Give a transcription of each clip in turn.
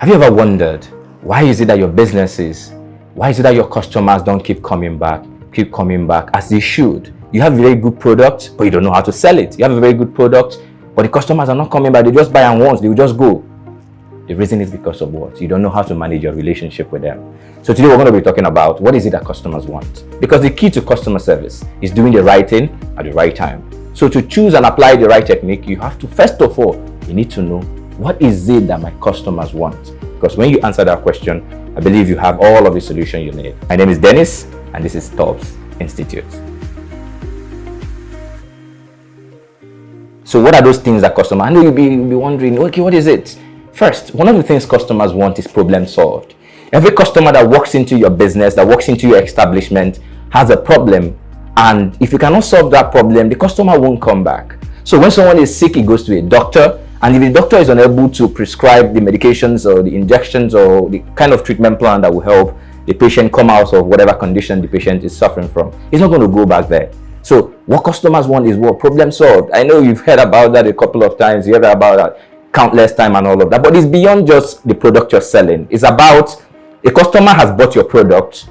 Have you ever wondered, why is it that why is it that your customers don't keep coming back as they should? You have a very good product, but you don't know how to sell it. You have a very good product, but the customers are not coming back. They just buy and once, they will just go. The reason is because of what? You don't know how to manage your relationship with them. So today we're going to be talking about what is it that customers want. Because the key to customer service is doing the right thing at the right time. So to choose and apply the right technique, you have to, first of all, you need to know, what is it that my customers want? Because when you answer that question, I believe you have all of the solution you need. My name is Dennis, and this is Tops Institute. So what are those things that customers, I know you'll be wondering, okay, what is it? First, one of the things customers want is problem solved. Every customer that walks into your business, that walks into your establishment, has a problem. And if you cannot solve that problem, the customer won't come back. So when someone is sick, he goes to a doctor. And if the doctor is unable to prescribe the medications or the injections or the kind of treatment plan that will help the patient come out of whatever condition the patient is suffering from, he's not going to go back there. So what customers want is what? Problem solved. I know you've heard about that a couple of times. You heard about that countless time and all of that. But it's beyond just the product you're selling. It's about a customer has bought your product.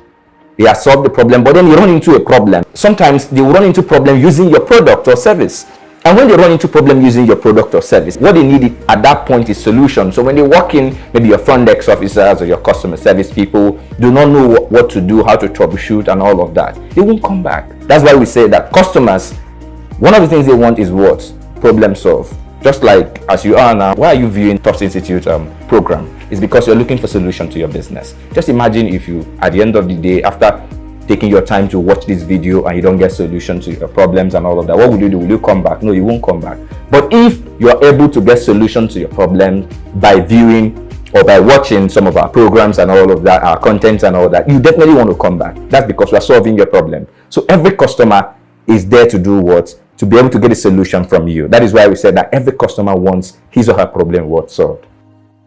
He has solved the problem, but then you run into a problem. Sometimes they will run into problem using your product or service. And when they run into problem using your product or service, what they need at that point is solution. So when they walk in, maybe your front desk officers or your customer service people do not know what to do, how to troubleshoot and all of that, they won't come back. That's why we say that customers, one of the things they want is what? Problem solve. Just like as you are now, why are you viewing Tops Institute program? It's because you're looking for solution to your business. Just imagine if you, at the end of the day, after taking your time to watch this video and you don't get solution to your problems and all of that, what will you do? Will you come back? No, you won't come back. But if you're able to get solution to your problem by viewing or by watching some of our programs and all of that, our content and all that, you definitely want to come back. That's because we're solving your problem. So every customer is there to do what? To be able to get a solution from you. That is why we said that every customer wants his or her problem solved.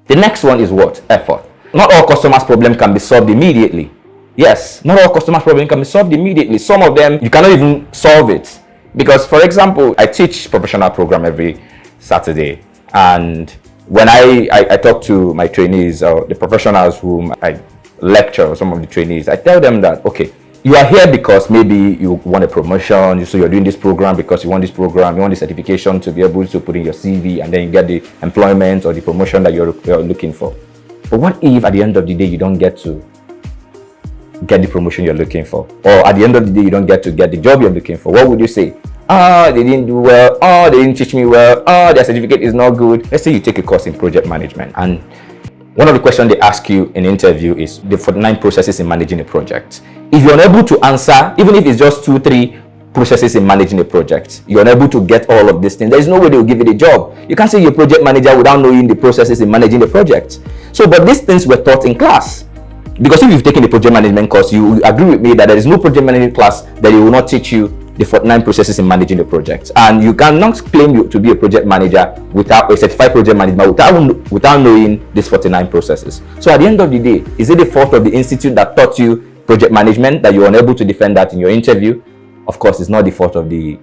The next one is what? Effort. Not all customers' problem can be solved immediately. Yes, not all customers' problem can be solved immediately. Some of them, you cannot even solve it. Because, for example, I teach professional program every Saturday. And when I talk to my trainees or the professionals whom I lecture, some of the trainees, I tell them that, okay, you are here because maybe you want a promotion, so you're doing this program because you want this program, you want the certification to be able to put in your CV, and then you get the employment or the promotion that you're looking for. But what if at the end of the day you don't get to get the promotion you're looking for, or at the end of the day you don't get to get the job you're looking for? What would you say? They didn't do well, they didn't teach me well, their certificate is not good. Let's say you take a course in project management, and one of the questions they ask you in interview is the 49 processes in managing a project. If you're unable to answer, even if it's just 2-3 processes in managing a project, you're unable to get all of these things, there's no way they will give you the job. You can't say you're a project manager without knowing the processes in managing the project. So, but these things were taught in class. Because if you've taken the project management course, you agree with me that there is no project management class that it will not teach you the 49 processes in managing a project. And you cannot claim to be a project manager without a certified project manager without knowing these 49 processes. So at the end of the day, is it the fault of the institute that taught you project management that you're unable to defend that in your interview? Of course, it's not the fault of the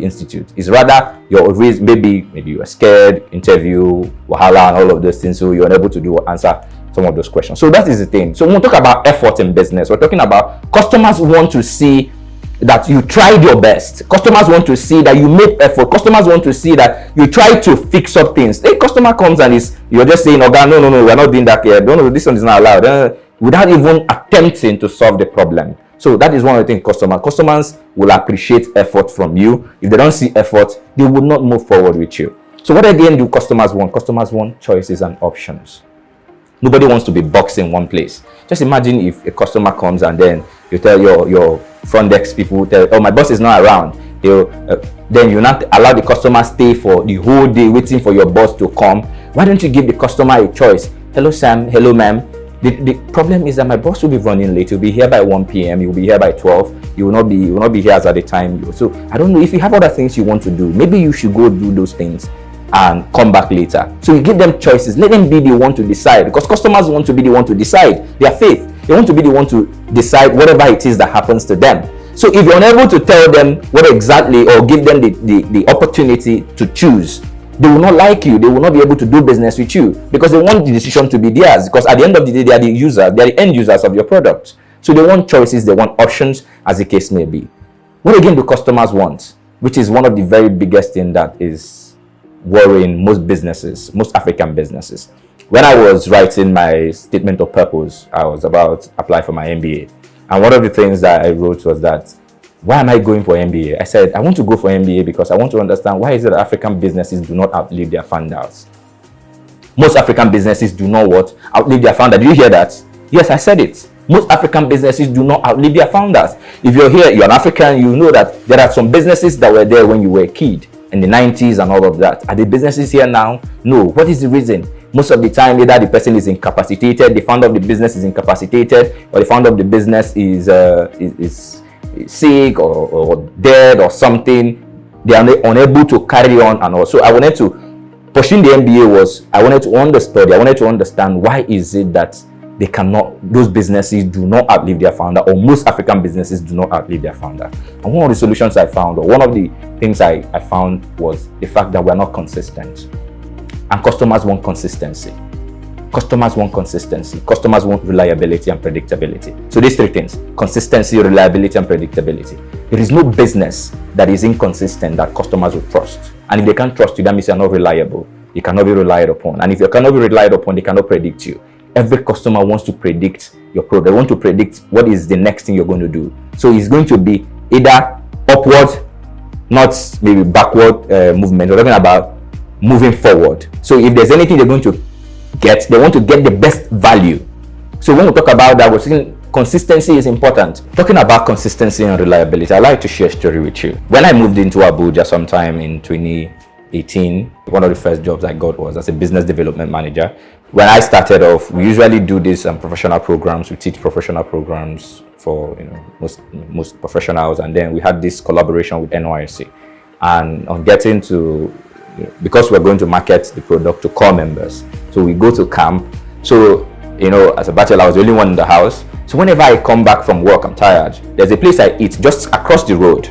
institute. It's rather your reason. Maybe you were scared, interview, wahala, and all of those things, so you're unable to answer some of those questions. So that is the thing. So when we talk about effort in business, we're talking about customers want to see that you tried your best. Customers want to see that you made effort. Customers want to see that you try to fix up things. The customer comes and you're just saying, "Okay, no, we're not doing that yet. No, this one is not allowed," without even attempting to solve the problem. So that is one of the things customers will appreciate effort from you. If they don't see effort, they will not move forward with you. So what again do customers want? Customers want choices and options. Nobody wants to be boxed in one place. Just imagine if a customer comes and then you tell your front desk people, "Oh, my boss is not around." Then you not allow the customer stay for the whole day waiting for your boss to come. Why don't you give the customer a choice? "Hello, Sam. Hello, ma'am. The problem is that my boss will be running late. He'll be here by 1 p.m. He will be here by 12. You will not be here as at the time. So I don't know, if you have other things you want to do, maybe you should go do those things and come back later." So you give them choices. Let them be the one to decide, because customers want to be the one to decide. Their faith. They want to be the one to decide whatever it is that happens to them. So if you're unable to tell them what exactly, or give them the opportunity to choose, they will not like you. They will not be able to do business with you because they want the decision to be theirs. Because at the end of the day, they are the users, they are the end users of your product. So they want choices, they want options, as the case may be. What again do customers want? Which is one of the very biggest thing that is worrying most businesses, most African businesses. When I was writing my statement of purpose, I was about to apply for my MBA. And one of the things that I wrote was that, why am I going for MBA? I said, I want to go for MBA because I want to understand why is it that African businesses do not outlive their founders. Most African businesses do not what? Outlive their founder. Did you hear that? Yes, I said it. Most African businesses do not outlive their founders. If you're here, you're an African, you know that there are some businesses that were there when you were a kid in the 90s and all of that. Are the businesses here now? No. What is the reason? Most of the time, either the person is incapacitated, the founder of the business is incapacitated, or the founder of the business is sick or dead or something. They are unable to carry on and all. So I wanted to, pushing the MBA was, I wanted to understand why is it that they cannot, those businesses do not outlive their founder, or most African businesses do not outlive their founder. And one of the solutions I found, or one of the things I found was the fact that we're not consistent. And customers want consistency. Customers want consistency. Customers want reliability and predictability. So these three things: consistency, reliability, and predictability. There is no business that is inconsistent that customers will trust. And if they can't trust you, that means you're not reliable. You cannot be relied upon. And if you cannot be relied upon, they cannot predict you. Every customer wants to predict your product. They want to predict what is the next thing you're going to do. So it's going to be either upward, not maybe backward movement. We're talking about moving forward. So if there's anything they're going to get, they want to get the best value. So when we talk about that, we're saying consistency is important. Talking about consistency and reliability, I'd like to share a story with you. When I moved into Abuja sometime in 2018, one of the first jobs I got was as a business development manager. When I started off, we usually do this professional programs. We teach professional programs for most professionals, and then we had this collaboration with NYSC. And on getting to, because we're going to market the product to core members, so we go to camp. So as a bachelor, I was the only one in the house. So whenever I come back from work, I'm tired. There's a place I eat just across the road.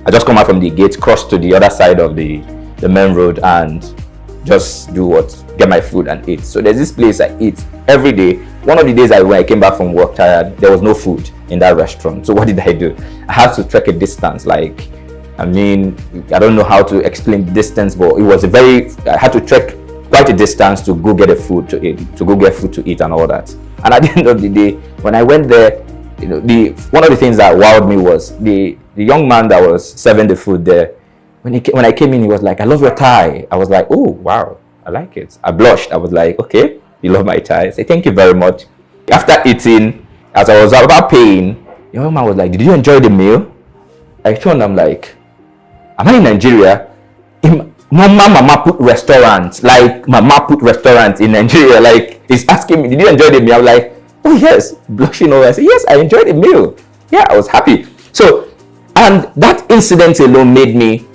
I just come out from the gate, cross to the other side of the main road, and just get my food and eat. So there's this place I eat every day. One of the days when I came back from work tired, there was no food in that restaurant. So what did I do? I had to trek a distance. I don't know how to explain the distance, but it was I had to trek quite a distance to go get food to eat, and all that. And at the end of the day, when I went there, one of the things that wowed me was the young man that was serving the food there. When I came in, he was like, "I love your tie." I was like, "Oh, wow, I like it." I blushed. I was like, "Okay, you love my tie." I said, "Thank you very much." After eating, as I was about paying, the young man was like, "Did you enjoy the meal?" I turned, I'm like, "Am I in Nigeria?" Mama put restaurants, Mama put restaurants in Nigeria. He's asking me, "Did you enjoy the meal?" I'm like, "Oh yes," blushing over. I said, "Yes, I enjoyed the meal. Yeah, I was happy." So, and that incident alone made me,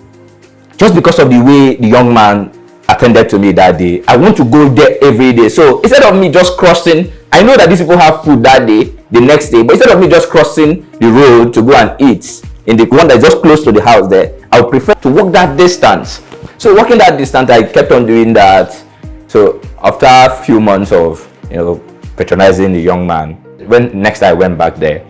just because of the way the young man attended to me that day, I want to go there every day. So instead of me just crossing, I know that these people have food that day, the next day, but instead of me just crossing the road to go and eat in the one that's just close to the house there, I would prefer to walk that distance. So walking that distance, I kept on doing that. So after a few months of patronizing the young man, when next I went back there,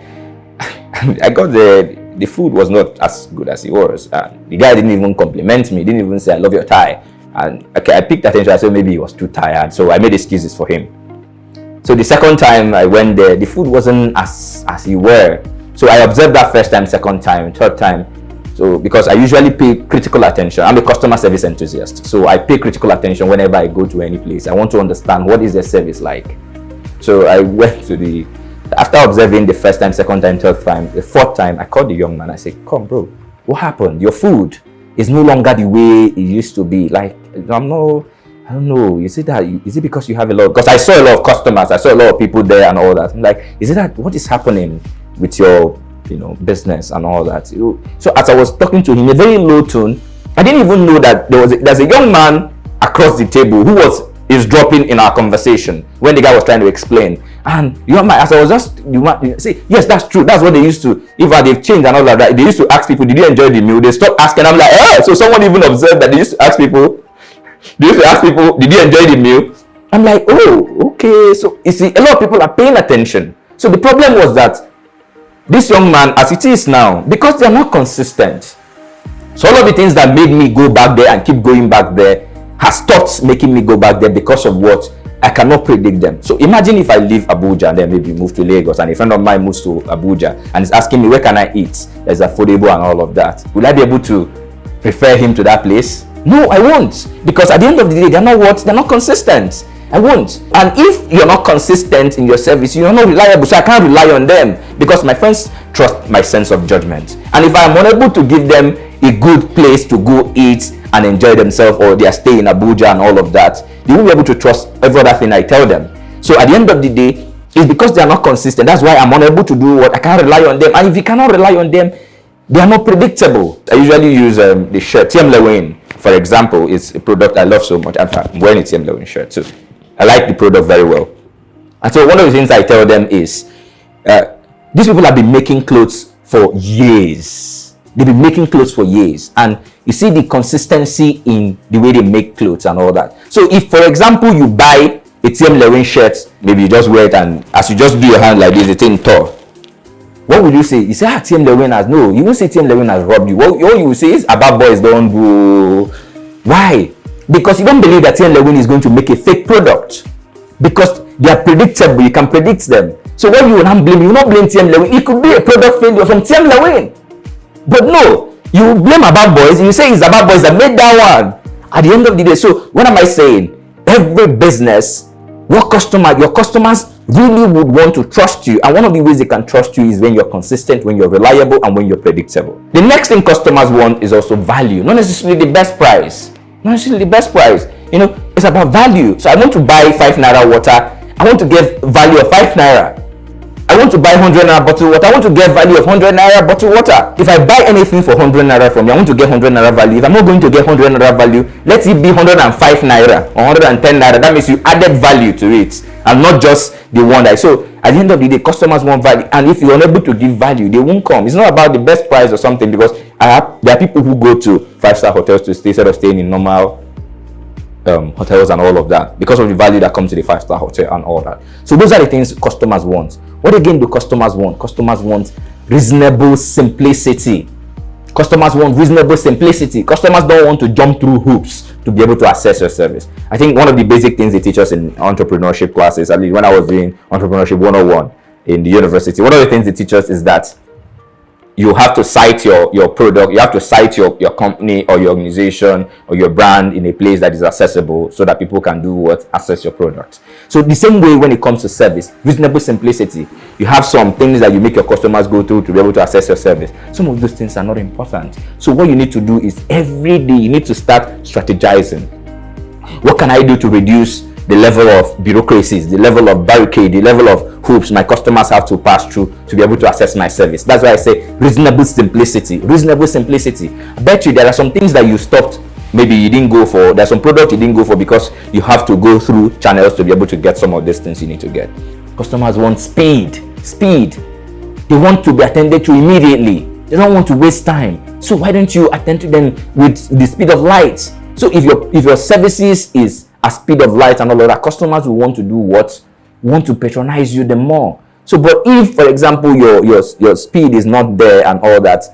I got there. The food was not as good as it was. The guy didn't even compliment me. Didn't even say, "I love your tie." And okay, I picked attention. I said maybe he was too tired, so I made excuses for him. So the second time I went there, the food wasn't as it were. So I observed that first time, second time, third time. So because I usually pay critical attention, I'm a customer service enthusiast. So I pay critical attention whenever I go to any place. I want to understand what is their service like. So I went to after observing the first time, second time, third time, the fourth time, I called the young man. I said, "Come, bro, what happened? Your food is no longer the way it used to be. I don't know. Is it because you have a lot?" Because I saw a lot of customers, I saw a lot of people there and all that. I'm like, is it that what is happening with your business and all that? So as I was talking to him in a very low tone, I didn't even know that there's a young man across the table who was dropping in our conversation when the guy was trying to explain. And as I was just say, yes, that's true. That's what they used to. If they've changed and all that, they used to ask people, "Did you enjoy the meal?" They stopped asking. I'm like, so someone even observed that they used to ask people, They used to ask people, did you enjoy the meal? I'm like, oh, okay. So you see, a lot of people are paying attention. So the problem was that this young man, as it is now, because they are not consistent, so all of the things that made me go back there and keep going back there has stopped making me go back there because of what? I cannot predict them. So imagine if I leave Abuja and then maybe move to Lagos, and a friend of mine moves to Abuja and is asking me, where can I eat? There's affordable and all of that. Will I be able to refer him to that place? No, I won't. Because at the end of the day, they're not what? They're not consistent. I won't. And if you're not consistent in your service, you're not reliable. So I can't rely on them because my friends trust my sense of judgment. And if I'm unable to give them a good place to go eat and enjoy themselves, or their stay in Abuja and all of that, they won't be able to trust every other thing I tell them. So at the end of the day, it's because they are not consistent. That's why I'm unable to do what I can't rely on them. And if you cannot rely on them, they are not predictable. I usually use the shirt TM Lewin, for example. It's a product I love so much. I'm wearing a TM Lewin shirt, so I like the product very well. And so one of the things I tell them is, these people have been making clothes for years. They've been making clothes for years, and you see the consistency in the way they make clothes and all that. So if, for example, you buy a TM Lewin shirt, maybe you just wear it, and as you just do your hand like this, it's in tall. What would you say? You say, TM Lewin has, no, you won't say TM Lewin has robbed you. What you will say is, Abab boys don't go. Why? Because you don't believe that TM Lewin is going to make a fake product. Because they are predictable, you can predict them. So what you will not blame, you will not blame TM Lewin. It could be a product failure from TM Lewin. But no, you blame Abab boys, and you say it's Abab boys that made that one. At the end of the day, so what am I saying? Every business, your customers really would want to trust you, and one of the ways they can trust you is when you're consistent, when you're reliable, and when you're predictable. The next thing customers want is also value, not necessarily the best price. Not necessarily the best price. You know, it's about value. So I want to buy 5 naira water. I want to get value of 5 naira. I want to buy 100 naira bottle water. I want to get value of 100 naira bottle water. If I buy anything for 100 naira from you, I want to get 100 naira value. If I'm not going to get 100 naira value, let it be 105 naira or 110 naira. That means you added value to it, and not just the one that. So at the end of the day, customers want value, and if you're unable to give value, they won't come. It's not about the best price or something, because there are people who go to 5-star hotels to stay instead of staying in normal hotels and all of that, because of the value that comes to the 5-star hotel and all that. So those are the things customers want. What again do customers want? Customers want reasonable simplicity. Customers want reasonable simplicity. Customers don't want to jump through hoops to be able to access your service. I think one of the basic things they teach us in entrepreneurship classes, at least when I was doing entrepreneurship 101 in the university, one of the things they teach us is that you have to cite your product, you have to cite your company or your organization or your brand in a place that is accessible, so that people can do what? Access your product. So the same way when it comes to service, reasonable simplicity, you have some things that you make your customers go through to be able to access your service. Some of those things are not important. So what you need to do is every day you need to start strategizing. What can I do to reduce the level of bureaucracies, the level of barricade, the level of hoops my customers have to pass through to be able to access my service? That's why I say reasonable simplicity. Reasonable simplicity. I bet you there are some things that you stopped, maybe you didn't go for. There's some product you didn't go for because you have to go through channels to be able to get some of these things you need to get. Customers want speed. They want to be attended to immediately. They don't want to waste time. So why don't you attend to them with the speed of light? So if your services is at speed of light and all of that, customers will want to do what? Want to patronize you the more. So, but if, for example, your speed is not there and all that,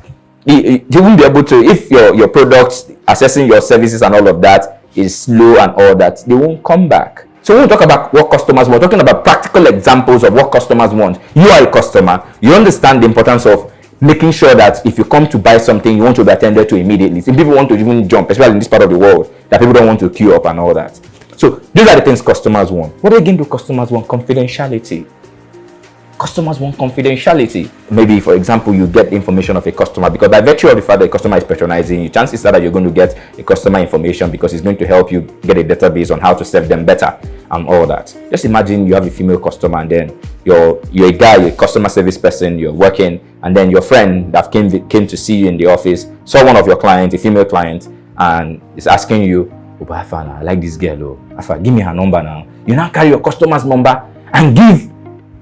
you won't be able to. If your products, accessing your services and all of that is slow and all that, they won't come back. So when we talk about what customers want, we're talking about practical examples of what customers want. You are a customer. You understand the importance of making sure that if you come to buy something, you want to be attended to immediately. Some people want to even jump, especially in this part of the world, that people don't want to queue up and all that. So these are the things customers want. What again do customers want? Confidentiality. Customers want confidentiality. Maybe, for example, you get information of a customer, because by virtue of the fact that a customer is patronizing you, chances are that you're going to get a customer information, because it's going to help you get a database on how to serve them better and all that. Just imagine you have a female customer, and then you're a guy, a customer service person, you're working, and then your friend that came to see you in the office saw one of your clients, a female client, and is asking you, "Oh, Afana, I like this girl. Oh, Afa, give me her number now." You now carry your customer's number and give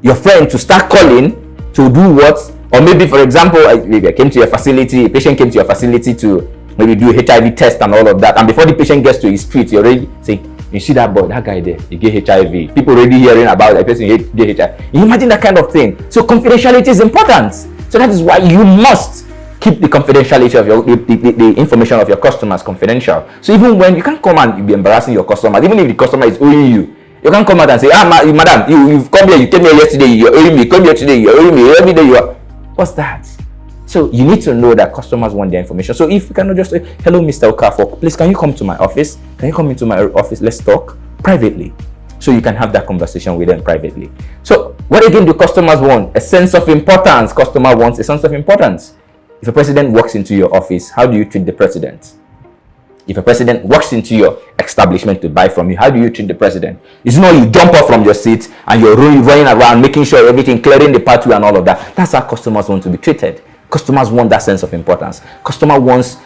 your friend to start calling to do what? Or maybe, for example, maybe I came to your facility, a patient came to your facility to maybe do HIV test and all of that, and before the patient gets to his street, you already say, you see that boy, that guy there, he get HIV. People already hearing about that person get HIV. You imagine that kind of thing. So confidentiality is important. So that is why you must keep the confidentiality of your the information of your customers confidential. So even when you can't come and be embarrassing your customers, even if the customer is owing you, you can't come out and say, madam, you've come here, you came here yesterday, you're owing me, come here today, you're owing me, every day you are. What's that? So you need to know that customers want their information. So if you cannot just say, hello, Mr. Okafor, please, can you come to my office? Can you come into my office? Let's talk privately. So you can have that conversation with them privately. So what again do customers want? A sense of importance. Customer wants a sense of importance. If a president walks into your office, how do you treat the president? If a president walks into your establishment to buy from you, how do you treat the president? It's not you jump off from your seat and you're running around, making sure everything, clearing the pathway and all of that. That's how customers want to be treated. Customers want that sense of importance. Customer wants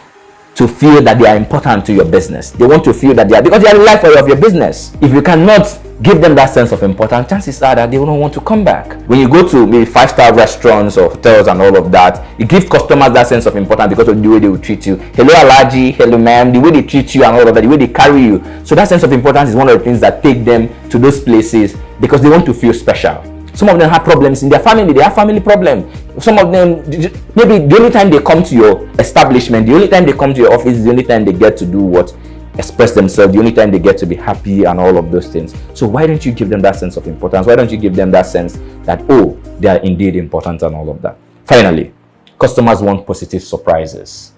to feel that they are important to your business. They want to feel that they are, because they are the life of your business. If you cannot give them that sense of importance, chances are that they will not want to come back. When you go to maybe 5-star restaurants or hotels and all of that, it gives customers that sense of importance because of the way they will treat you. Hello, Alaji, hello, ma'am, the way they treat you and all of that, the way they carry you. So that sense of importance is one of the things that take them to those places because they want to feel special. Some of them have problems in their family. They have family problems. Some of them, maybe the only time they come to your establishment, the only time they come to your office, the only time they get to do what? Express themselves, the only time they get to be happy and all of those things. So why don't you give them that sense of importance? Why don't you give them that sense that, oh, they are indeed important and all of that? Finally, customers want positive surprises.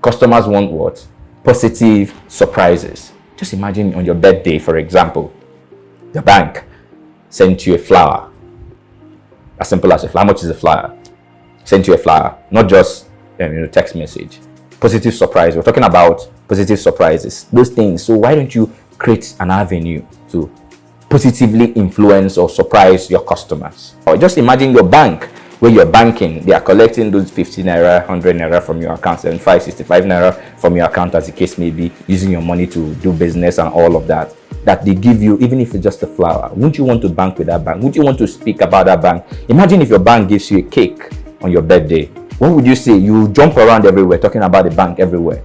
Customers want what? Positive surprises. Just imagine on your birthday, for example, the bank sent you a flower. As simple as a flower. How much is a flower? Sent you a flower, not just text message. Positive surprise. We're talking about positive surprises. Those things. So why don't you create an avenue to positively influence or surprise your customers? Or just imagine your bank where you're banking. They are collecting those 50 naira, 100 naira from your account, 75, 65 naira from your account, as the case may be, using your money to do business and all of that. That they give you, even if it's just a flower. Wouldn't you want to bank with that bank? Wouldn't you want to speak about that bank? Imagine if your bank gives you a cake on your birthday. What would you say? You jump around everywhere talking about the bank everywhere.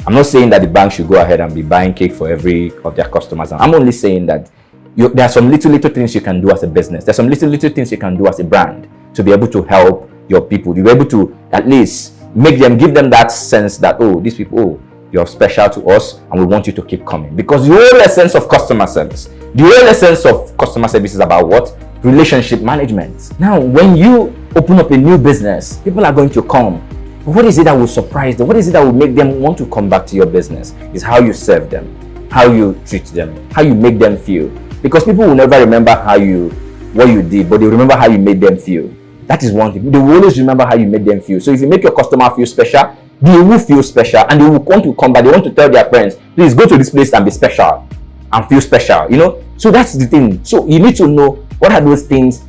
I'm not saying that the bank should go ahead and be buying cake for every of their customers. I'm only saying that there are some little things you can do as a business. There's some little things you can do as a brand to be able to help your people. To be able to at least give them that sense that, oh, these people, oh, you're special to us and we want you to keep coming. Because the whole essence of customer service, the whole essence of customer service is about what? Relationship management. Now, when you open up a new business, people are going to come. What is it that will surprise them? What is it that will make them want to come back to your business? Is how you serve them, how you treat them, how you make them feel. Because people will never remember what you did, but they remember how you made them feel. That is one thing. They will always remember how you made them feel. So if you make your customer feel special, they will feel special and they will want to come back. They want to tell their friends, please go to this place and be special and feel special, So that's the thing. So you need to know what are those things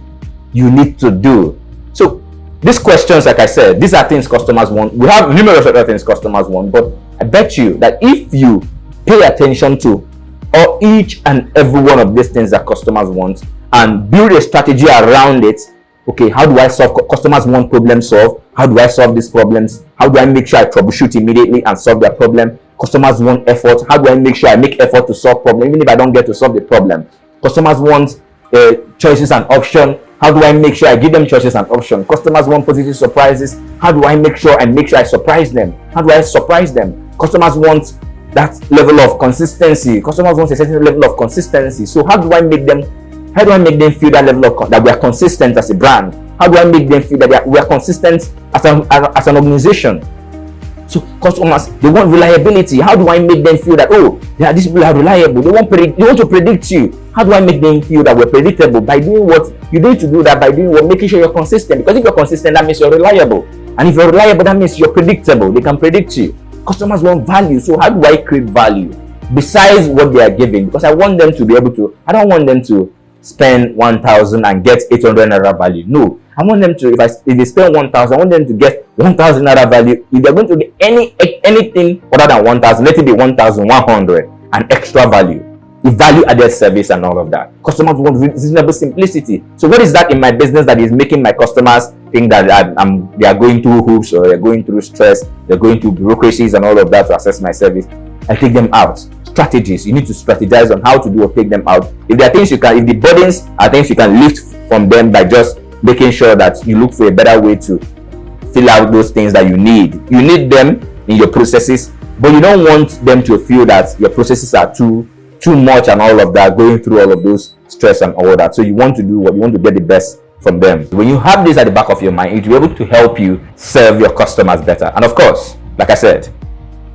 you need to do. So these questions, like I said, these are things customers want. We have numerous other things customers want, but I bet you that if you pay attention to each and every one of these things that customers want and build a strategy around it, okay, how do I solve? Customers want problem solved. How do I solve these problems? How do I make sure I troubleshoot immediately and solve their problem? Customers want effort. How do I make sure I make effort to solve problem, even if I don't get to solve the problem? Customers want choices and options. How do I make sure I give them choices and options? Customers want positive surprises. How do I make sure I surprise them? How do I surprise them? Customers want that level of consistency. Customers want a certain level of consistency. So how do I make them feel that level of that we are consistent as a brand? How do I make them feel that we are consistent as an organization? So customers, they want reliability. How do I make them feel that, oh, yeah, these people are reliable? They want to predict you. How do I make them feel that we're predictable? By doing what you need to do that, by doing what, making sure you're consistent. Because if you're consistent, that means you're reliable. And if you're reliable, that means you're predictable. They can predict you. Customers want value. So how do I create value besides what they are giving? Because I want them to be able to, I don't want them to spend 1,000 and get 800 naira value. No, I want them to, if they spend 1,000, I want them to get 1,000 naira value. If they're going to get anything other than 1,000, let it be 1,100 and extra value. The value added service and all of that. Customers want reasonable simplicity. So what is that in my business that is making my customers think that they are going through hoops, or they're going through stress, they're going through bureaucracies and all of that to access my service, I take them out. Strategies. You need to strategize on how to do or take them out. If there are things you can, if the burdens are things you can lift from them by just making sure that you look for a better way to fill out those things that you need. You need them in your processes, but you don't want them to feel that your processes are too much and all of that, going through all of those stress and all that. So you want to do what you want to get the best from them. When you have this at the back of your mind, it will be able to help you serve your customers better. And of course, like I said,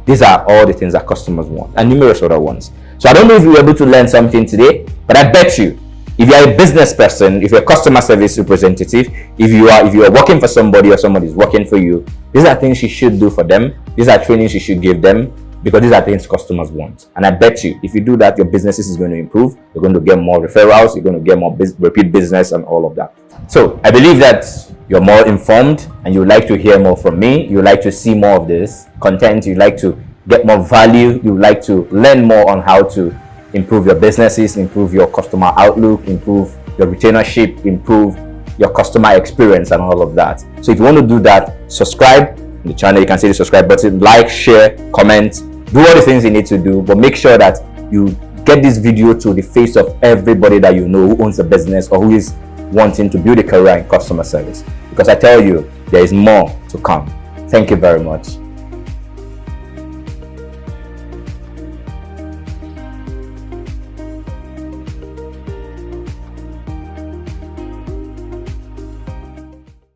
these are all the things that customers want, and numerous other ones. So I don't know if you were able to learn something today, but I bet you, if you're a business person, if you're a customer service representative, if you are working for somebody or somebody is working for you, these are things you should do for them. These are trainings you should give them, because these are things customers want. And I bet you, if you do that, your business is going to improve. You're going to get more referrals. You're going to get more repeat business and all of that. So I believe that you're more informed and you like to hear more from me. You like to see more of this content. You like to get more value. You like to learn more on how to improve your businesses, improve your customer outlook, improve your retainership, improve your customer experience and all of that. So if you want to do that, subscribe to the channel. You can see the subscribe button, like, share, comment, do all the things you need to do, but make sure that you get this video to the face of everybody that you know who owns a business or who is wanting to build a career in customer service, because I tell you, there is more to come. Thank you very much.